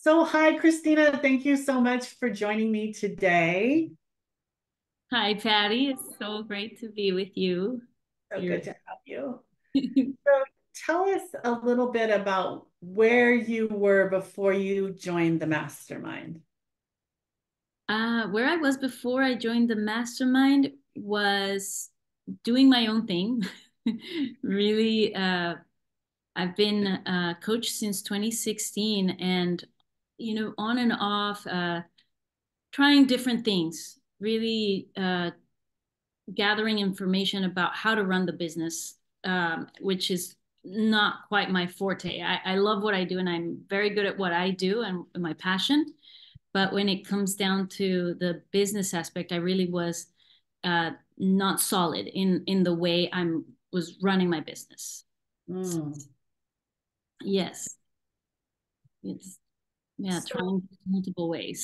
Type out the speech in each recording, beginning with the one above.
So, hi, Christina. Thank you so much for joining me today. Hi, Patty. It's so great to be with you. So You're good to have you. So, tell us a little bit about where you were before you joined the mastermind. where I was before I joined the mastermind was doing my own thing. Really, I've been a coach since 2016 and, on and off, trying different things, really gathering information about how to run the business, which is not quite my forte. I love what I do and I'm very good at what I do and my passion. But when it comes down to the business aspect, I really was not solid in the way I'm was running my business. Mm. Yes, it's yeah, So, trying multiple ways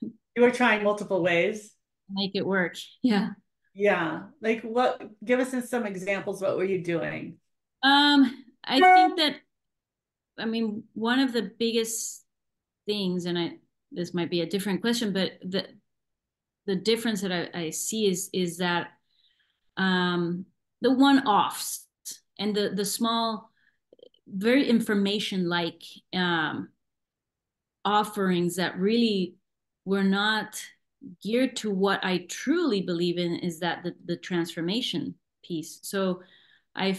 to you were trying multiple ways. make it work. Yeah. Yeah. Like what? Give us some examples. What were you doing? I think that one of the biggest things, and I this might be a different question, but the difference that I see is that the one-offs and the small, very information like um, offerings that really were not geared to what I truly believe in is that the transformation piece. So I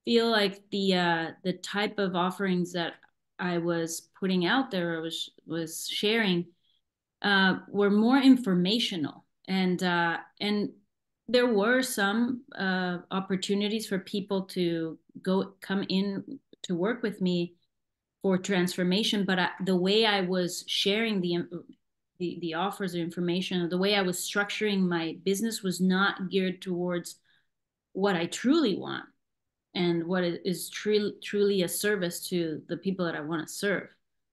feel like the type of offerings that I was putting out there, was sharing, were more informational, and there were some opportunities for people to come in to work with me for transformation. But the way I was sharing the offers of information, the way I was structuring my business was not geared towards what I truly want and what is truly a service to the people that I want to serve.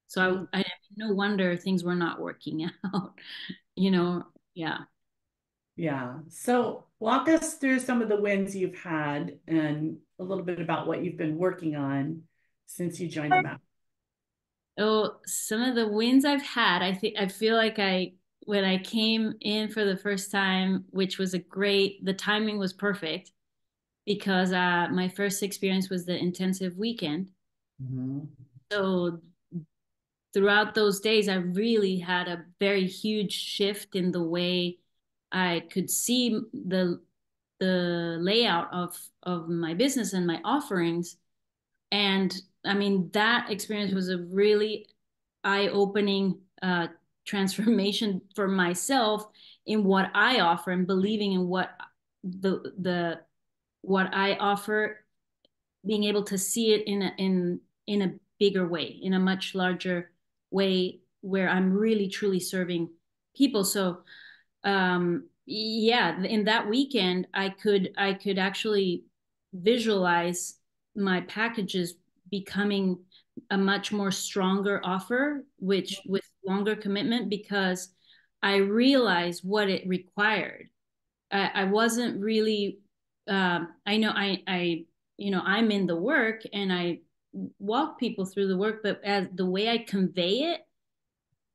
So Mm. I no wonder things were not working out. you know, yeah. Yeah. So, walk us through some of the wins you've had and a little bit about what you've been working on since you joined the mastermind. Oh, some of the wins I've had, I feel like when I came in for the first time, which was the timing was perfect because my first experience was the intensive weekend. Mhm. So throughout those days, I really had a very huge shift in the way I could see the layout of my business and my offerings. And that experience was a really eye-opening transformation for myself in what I offer and believing in the what I offer, being able to see it in a bigger way, in a much larger way, where I'm really truly serving people. So yeah, in that weekend, I could actually visualize my packages becoming a much more stronger offer, which with longer commitment, because I realized what it required. I wasn't really. I know I'm in the work and I walk people through the work, but as the way I convey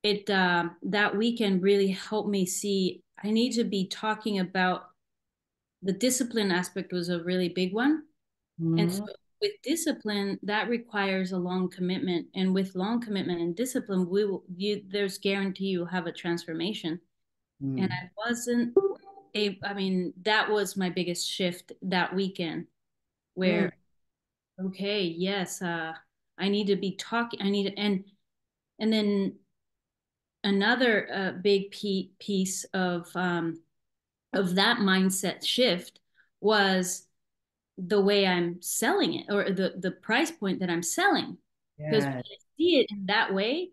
it, that weekend really helped me see I need to be talking about the discipline aspect was a really big one. And so Mhm. with discipline, that requires a long commitment. And with long commitment and discipline, there's guarantee you'll have a transformation. And Mm. I wasn't that was my biggest shift that weekend Mm. where, okay, yes, I need to be talking, I need to, and then another big piece of that mindset shift was the way I'm selling it, or the price point that I'm selling. Because when Yeah. I see it in that way,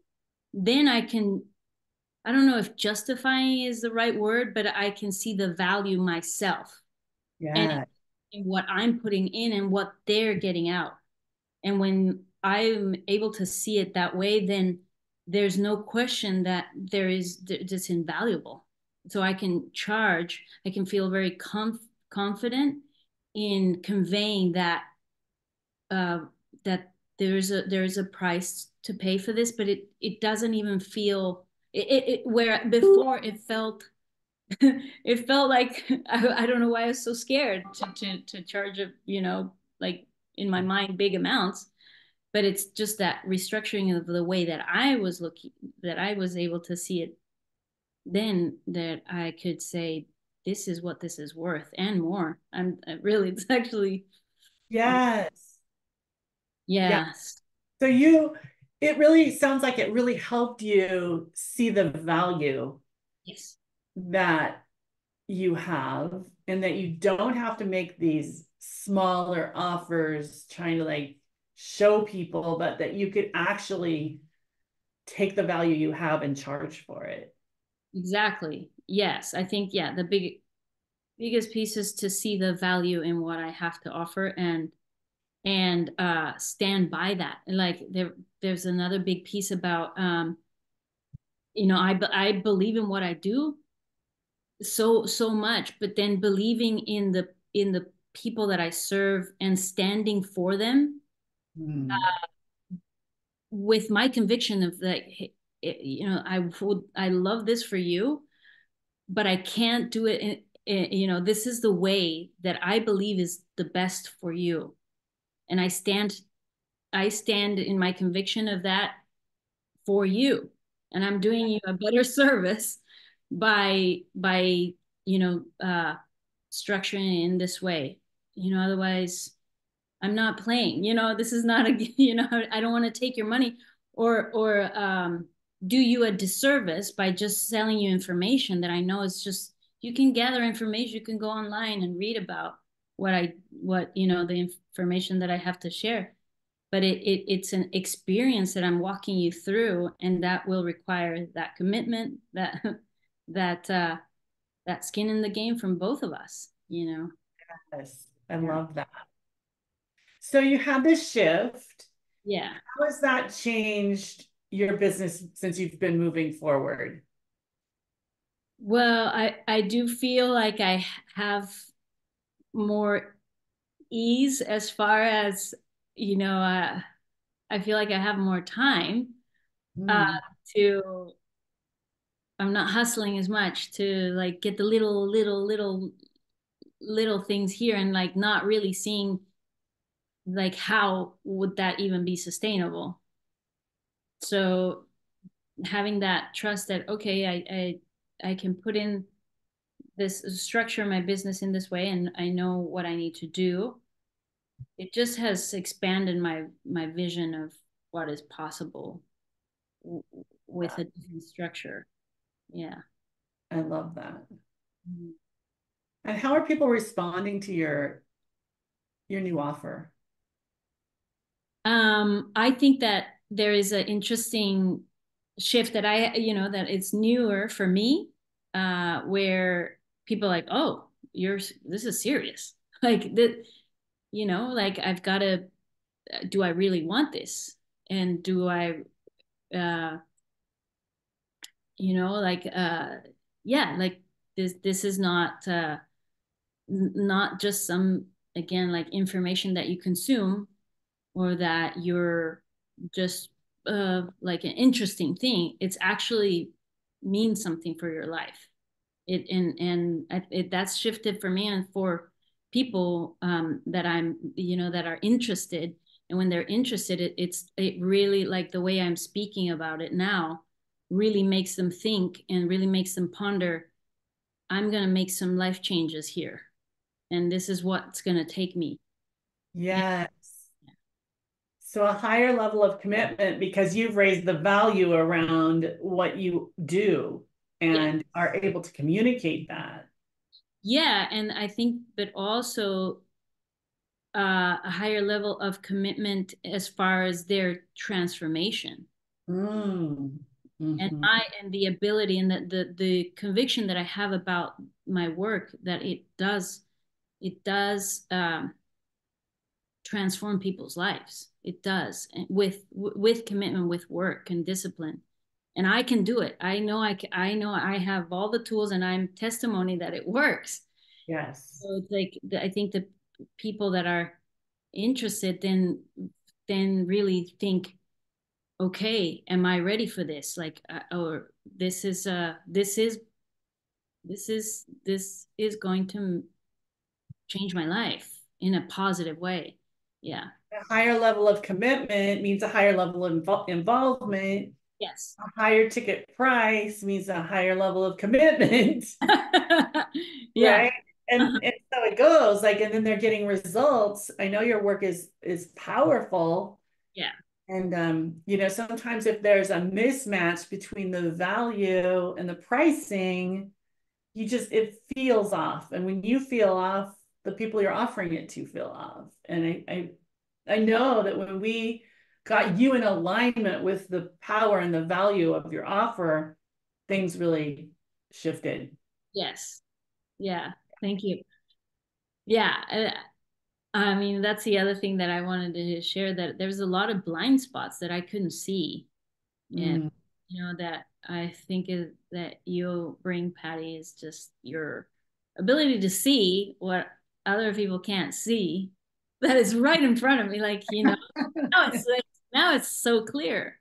then I don't know if justifying is the right word, but I can see the value myself and Yeah. in what I'm putting in and what they're getting out. And when I'm able to see it that way, then there's no question that it's invaluable. So I can charge, I can feel very confident in conveying uh, that there's a price to pay for this, but it doesn't even feel where before it felt it felt like I don't know why I was so scared to charge a, like in my mind big amounts, but it's just that restructuring of the way that I was looking, that I was able to see it then, that I could say this is what this is worth and more. Really, it's actually, Yes. Yeah. yes. So it really sounds like it really helped you see the value Yes. that you have and that you don't have to make these smaller offers trying to like show people, but that you could actually take the value you have and charge for it. Exactly. Yes. I think, yeah, the biggest piece is to see the value in what I have to offer, and stand by that. And like there's another big piece about I believe in what I do so much, but then believing in the people that I serve and standing for them Hmm. with my conviction of like, hey, I love this for you, but I can't do it this is the way that I believe is the best for you, and I stand in my conviction of that for you, and I'm doing you a better service by structuring it in this way. Otherwise I'm not playing. This is not a I don't want to take your money or do you a disservice by just selling you information that I know is just, you can gather information, you can go online and read about the information that I have to share, but it's an experience that I'm walking you through, and that will require that commitment, that that skin in the game from both of us. Yes, I Yeah. love that. So you had this shift. Yeah. How has that changed your business since you've been moving forward? Well, I do feel like I have more ease as far as, you know, uh, I feel like I have more time uh, Hmm. to, I'm not hustling as much to like get the little things here, and like not really seeing like how would that even be sustainable. So having that trust that, okay, I can put in this structure my business in this way, and I know what I need to do. It just has expanded my vision of what is possible with a different structure. Yeah. I love that. And how are people responding to your new offer? I think that there is an interesting shift that that it's newer for me, where people are like, oh, this is serious. Like that, like I've got to, do I really want this? And do I, uh, like, yeah, like this is not, not just some, again, like information that you consume, or that you're just like an interesting thing. It's actually means something for your life. That's shifted for me and for people, that that are interested. And when they're interested, it really, like the way I'm speaking about it now, really makes them think and really makes them ponder. I'm going to make some life changes here, and this is what's going to take me. Yes. So a higher level of commitment because you've raised the value around what you do Yeah. and are able to communicate that. Yeah, and I think, but also a higher level of commitment as far as their transformation, Mm. and Hmm. the ability and the conviction that I have about my work, that it does transform people's lives. It does, and with commitment, with work and discipline. And I can do it. I know I have all the tools, and I'm testimony that it works. Yes. So it's like I think the people that are interested, then then really think, okay, am I ready for this? Like, or this is going to change my life in a positive way. Yeah. A higher level of commitment means a higher level of involvement. Yes. A higher ticket price means a higher level of commitment, Yeah. right? And so it goes like, and then they're getting results. I know your work is powerful. Yeah. And sometimes if there's a mismatch between the value and the pricing, it feels off. And when you feel off, the people you're offering it to feel off. And I know that when we got you in alignment with the power and the value of your offer, things really shifted. Yes. Yeah. Thank you. Yeah. I mean, that's the other thing that I wanted to share, that there's a lot of blind spots that I couldn't see. And, Mm. that I think is that you bring, Patty, is just your ability to see what other people can't see. That is right in front of me. Like, now it's so clear.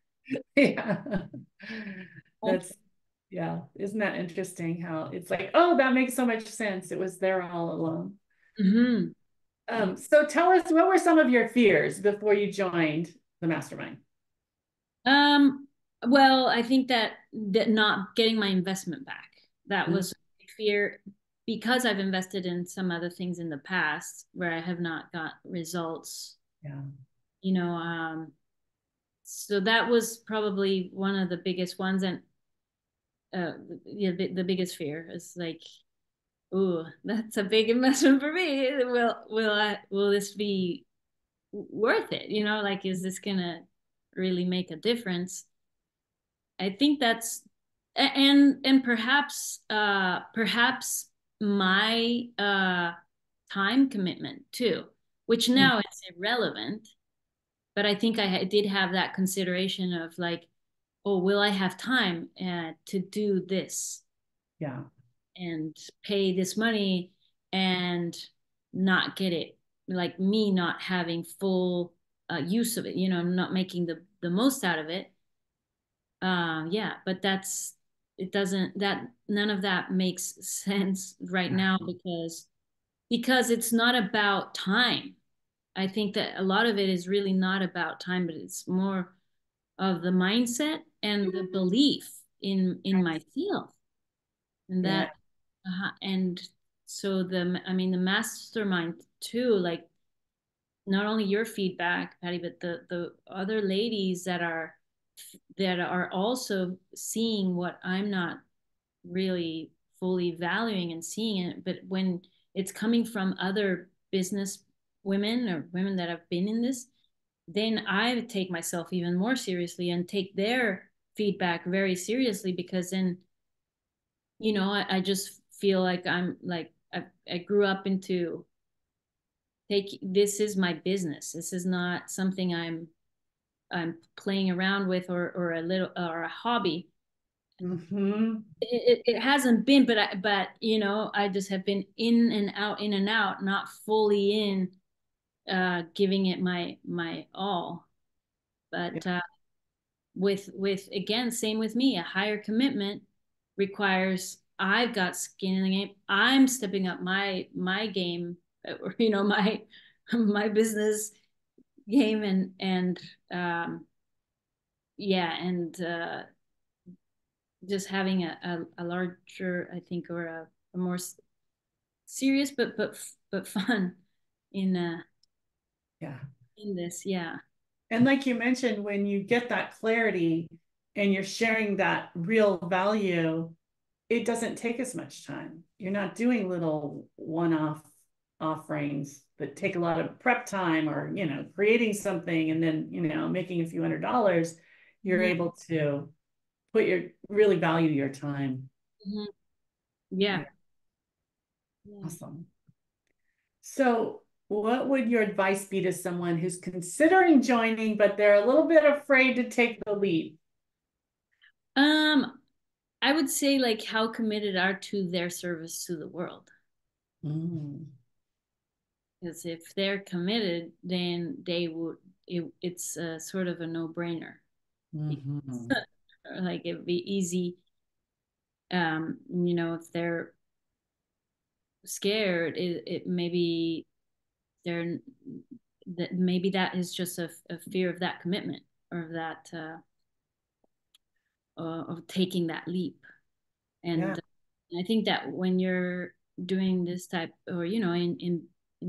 Yeah. That's yeah. Isn't that interesting how it's like, oh, that makes so much sense. It was there all along. Mm-hmm. So tell us, what were some of your fears before you joined the mastermind? Um, well, I think that not getting my investment back, that Mm. was a big fear, because I've invested in some other things in the past where I have not got results, Yeah. you know, so that was probably one of the biggest ones. And yeah, the biggest fear is like, oh, that's a big investment for me. Will this be worth it? Like, is this gonna really make a difference? I think that's, and perhaps my time commitment too, which Mm. now it's irrelevant. But I think I did have that consideration of like, oh, will I have time to do this Yeah. and pay this money and not get it, like me not having full use of it, not making the most out of it. Yeah, but it doesn't, that none of that makes sense right Yeah. now, because it's not about time. I think that a lot of it is really not about time, but it's more of the mindset and the belief in myself. And Yeah. and so I mean, the mastermind too, like, not only your feedback, Patty, but the other ladies that are also seeing what I'm not really fully valuing and seeing it. But when it's coming from other business women or women that have been in this, then I take myself even more seriously and take their feedback very seriously, because then, I just feel like I'm like, I grew up into, take, this is my business. This is not something I'm playing around with, or a little, or a hobby. Hmm. It hasn't been, but I just have been in and out, not fully in, giving it my all. Yeah. But with again, same with me, a higher commitment requires, I've got skin in the game. I'm stepping up my game, or my business game. And yeah, and just having a larger, I think, or a more serious, but fun in Yeah. in this. Yeah. And like you mentioned, when you get that clarity and you're sharing that real value, it doesn't take as much time. You're not doing little one-off offerings that take a lot of prep time, or, creating something and then, making a few $100s. You're Mhm. able to really value your time. Mhm. Yeah. Yeah. Yeah. Awesome. So, what would your advice be to someone who's considering joining, but they're a little bit afraid to take the leap? Um, I would say, like, how committed are to their service to the world. Mm. Because if they're committed, then they would, it's sort of a no-brainer. Mhm. Like it'd be easy, if they're scared, it maybe they're that maybe that is just a fear of that commitment, or of that of taking that leap. Yeah. And I think that when you're doing this type, or in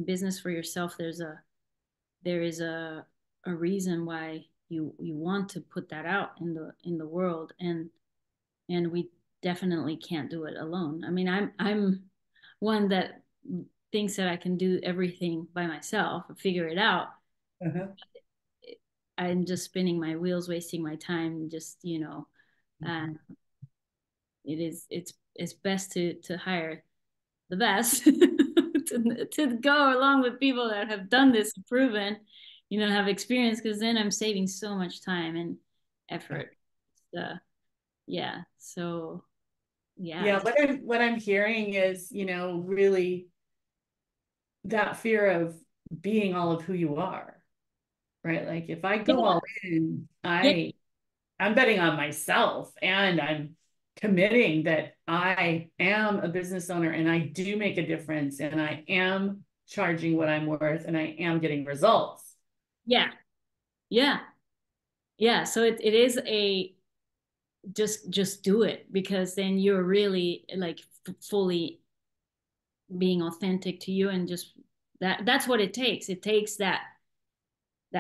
business for yourself, there is a reason why you want to put that out in the world, and we definitely can't do it alone. I mean, I'm one that thinks that I can do everything by myself or figure it out. Uh-huh. I'm just spinning my wheels, wasting my time. Just uh, Mhm. it's best to hire the best to go along with people that have done this, proven, have experience, because then I'm saving so much time and effort. Uh, yeah. So yeah. Yeah, what I'm hearing is, really that fear of being all of who you are, right? Like if I go Yeah. all in, Yeah. I'm betting on myself and I'm committing that I am a business owner and I do make a difference and I am charging what I'm worth and I am getting results. Yeah. Yeah. Yeah. So it is a just do it, because then you're really like fully being authentic to you, and just that's what it takes. It takes that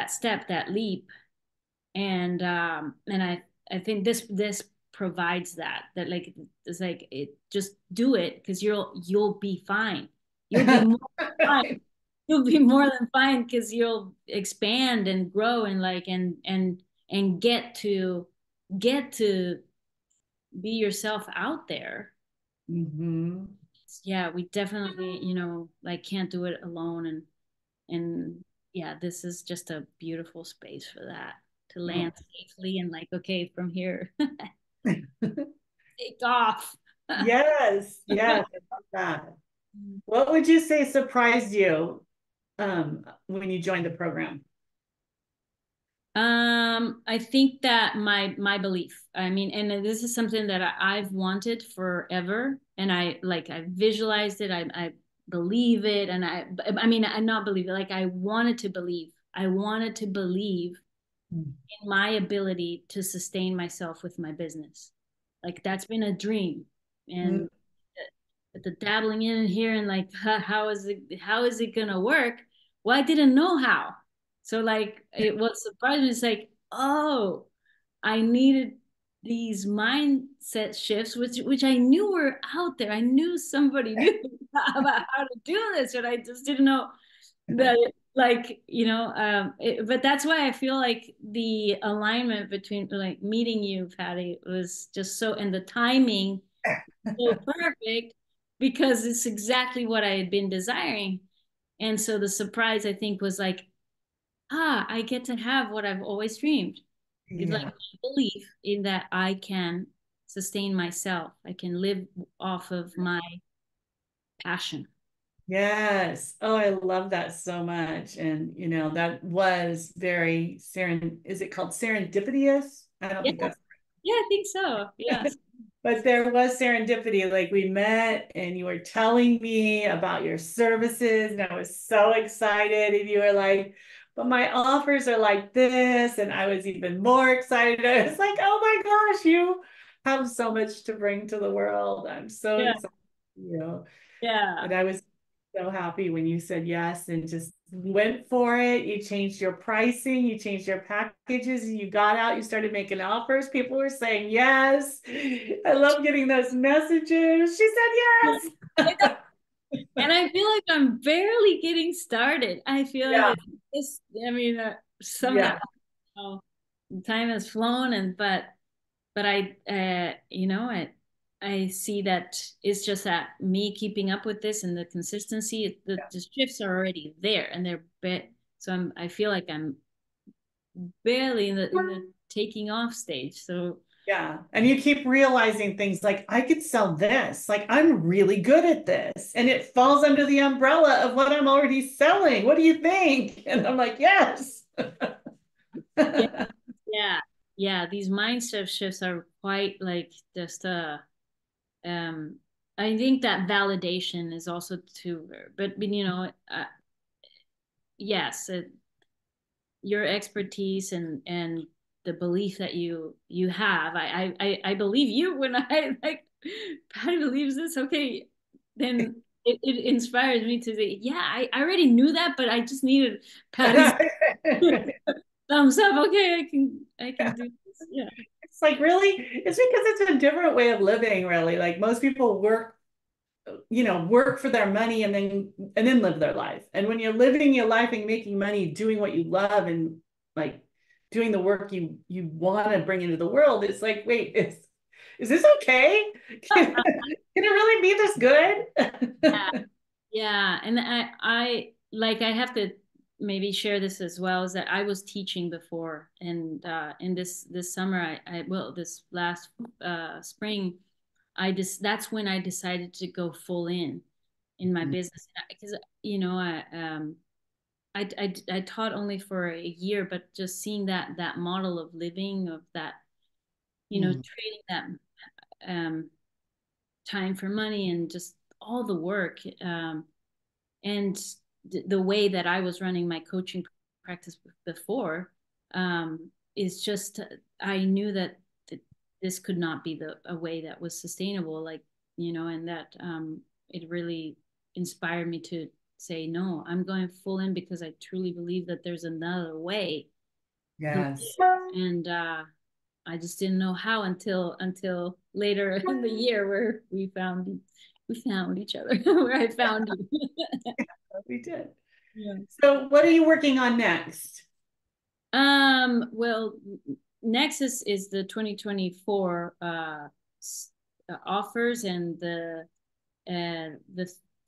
step, that leap. And I think this provides that like it's like it just do it, because you'll be fine. You'll be more fine. You'll be more than fine, because you'll expand and grow, and like and get to be yourself out there. Mm-hmm. Yeah, we definitely, like can't do it alone, and yeah, this is just a beautiful space for that, to land Oh. safely and like, okay, from here, take off. Yes, yes, I love that. What would you say surprised you when you joined the program? I think that my belief. I mean, and this is something that I've wanted forever, and I visualized it. I believe it, and I mean, I not believe it. Like I wanted to believe. I wanted to believe in my ability to sustain myself with my business. Like that's been a dream, Mm-hmm. and the dabbling in here, and like how is it gonna work? Well, I didn't know how. So like it was surprising. It's like, oh, I needed these mindset shifts, which I knew were out there. I knew somebody knew about how to do this, and I just didn't know that, like, but that's why I feel like the alignment between like meeting you, Patty, was just so, and the timing so perfect, because it's exactly what I had been desiring. And so the surprise, I think, was like, I get to have what I've always dreamed. It's like Yeah. belief in that I can sustain myself. I can live off of my passion. Yes. Oh, I love that so much. And that was very is it called serendipitous? I don't Yeah, think that's yeah, I think so. Yes. but there was serendipity. Like we met and you were telling me about your services, and I was so excited. And you were like, but my offers are like this. And I was even more excited. I was like, oh my gosh, you have so much to bring to the world. I'm so Yeah. excited. And Yeah. I was so happy when you said yes and just went for it. You changed your pricing, you changed your packages, you got out, you started making offers. People were saying yes. I love getting those messages. She said yes. And I feel like I'm barely getting started. I feel like Yeah, I mean, yeah, uh, time has flown, but I see that it's just that me keeping up with this and the consistency, the shifts are already there, and so I feel like I'm barely in the taking off stage. So yeah. And you keep realizing things like, I could sell this. Like, I'm really good at this. And it falls under the umbrella of what I'm already selling. What do you think? And I'm like, yes. Yeah, yeah, yeah. These mindset shifts are quite like just um I think that validation is also too, but yes, your expertise and the belief that you have, I believe you when I like Patty believes this. Okay, then it inspires me to say, yeah, I already knew that, but I just needed Patty's thumbs up. Okay, I can do this. Yeah. It's like, really? It's because it's a different way of living, really. Like most people work, work for their money and then live their life. And when you're living your life and making money, doing what you love and like doing the work you want to bring into the world, it's like, wait, is this okay? Can it really be this good? Yeah, and I like I have to maybe share this as well, is that I was teaching before, and in this summer, I well, this last spring, I just that's when I decided to go full in my business, because I taught only for a year, but just seeing that model of living, of that, Mm, trading that um time for money, and just all the work, and the way that I was running my coaching practice before, is just, I knew that this could not be a way that was sustainable, like, and that it really inspired me to say, no, I'm going full in, because I truly believe that there's another way to yes. live. And I just didn't know how until later in the year, where we found each other, where I found you. We did. Yeah. So what are you working on next? Well, Nexus is the 2024 offers, and the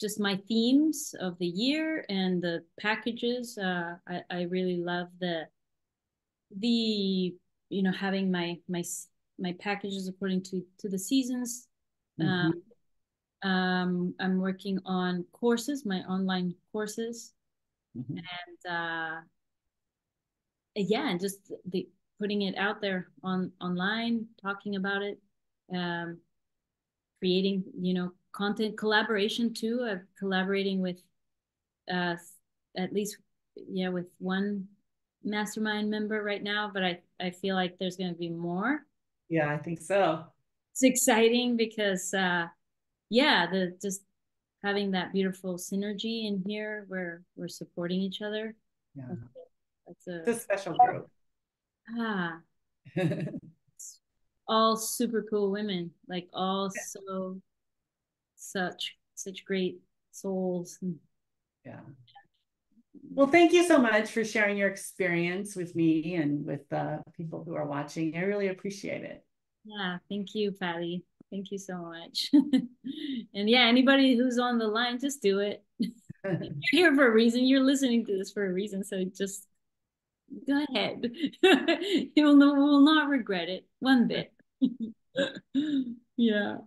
just my themes of the year and the packages. I really love the having my packages according to the seasons. Uh, Mhm, I'm working on courses, my online courses, mhm. and yeah, and just the putting it out there online, talking about it, um, creating content collaboration too. I'm collaborating with uh, at least, yeah, with one mastermind member right now, but I feel like there's going to be more. Yeah, I think so. It's exciting because yeah, the just having that beautiful synergy in here where we're supporting each other. Yeah. That's a It's a special group. ah all super cool women, like all such great souls. Yeah. Well, thank you so much for sharing your experience with me and with people who are watching. I really appreciate it. Yeah, thank you, Patty. Thank you so much. And yeah, anybody who's on the line, just do it. You're here for a reason. You're listening to this for a reason. So just go ahead. You'll will not regret it one bit. Yeah.